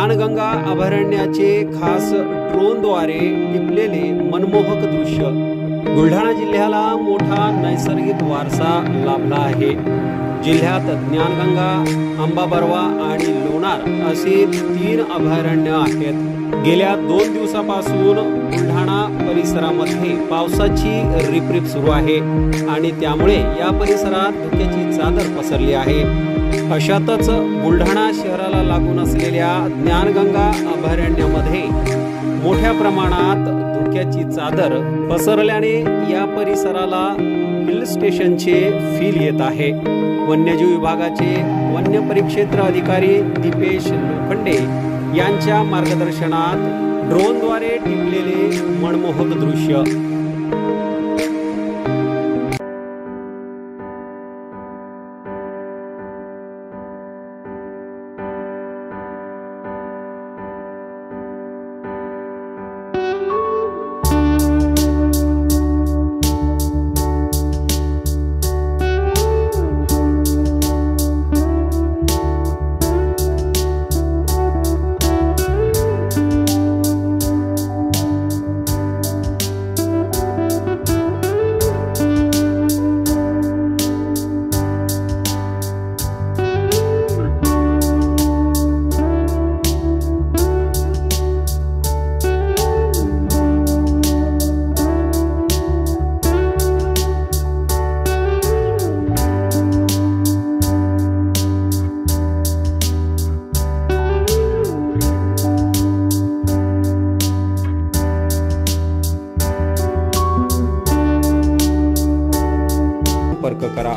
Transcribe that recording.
ज्ञानगंगा अभयारण्याचे खास ड्रोनद्वारे टिपलेले मनमोहक दृश्य। बुलढाणा जिल्ह्याला मोठा नैसर्गिक वारसा लाभला आहे। जिल्ह्यात ज्ञानगंगा, अंबाबरवा आणि लोणार असे 3 अभयारण्य आहेत। गेल्या 2 दिवसापासून बुलढाणा परिसरामध्ये पावसाची रिपरिप सुरू आहे आणि त्यामुळे या परिसरात धुक्याची चादर पसरली आहे। अशातच बुलढाणा शहराला लागून असलेल्या ज्ञानगंगा अभयारण्यामध्ये मोठ्या प्रमाणात धुक्याची चादर पसरल्याने या परिसराला हिल स्टेशनचे फील येत आहे। वन्यजीव विभागाचे वन्य परिक्षेत्र अधिकारी दीपेश लोखंडे यांच्या मार्गदर्शनात ड्रोनद्वारे टिपलेले मनमोहक दृश्य। संपर्क करा।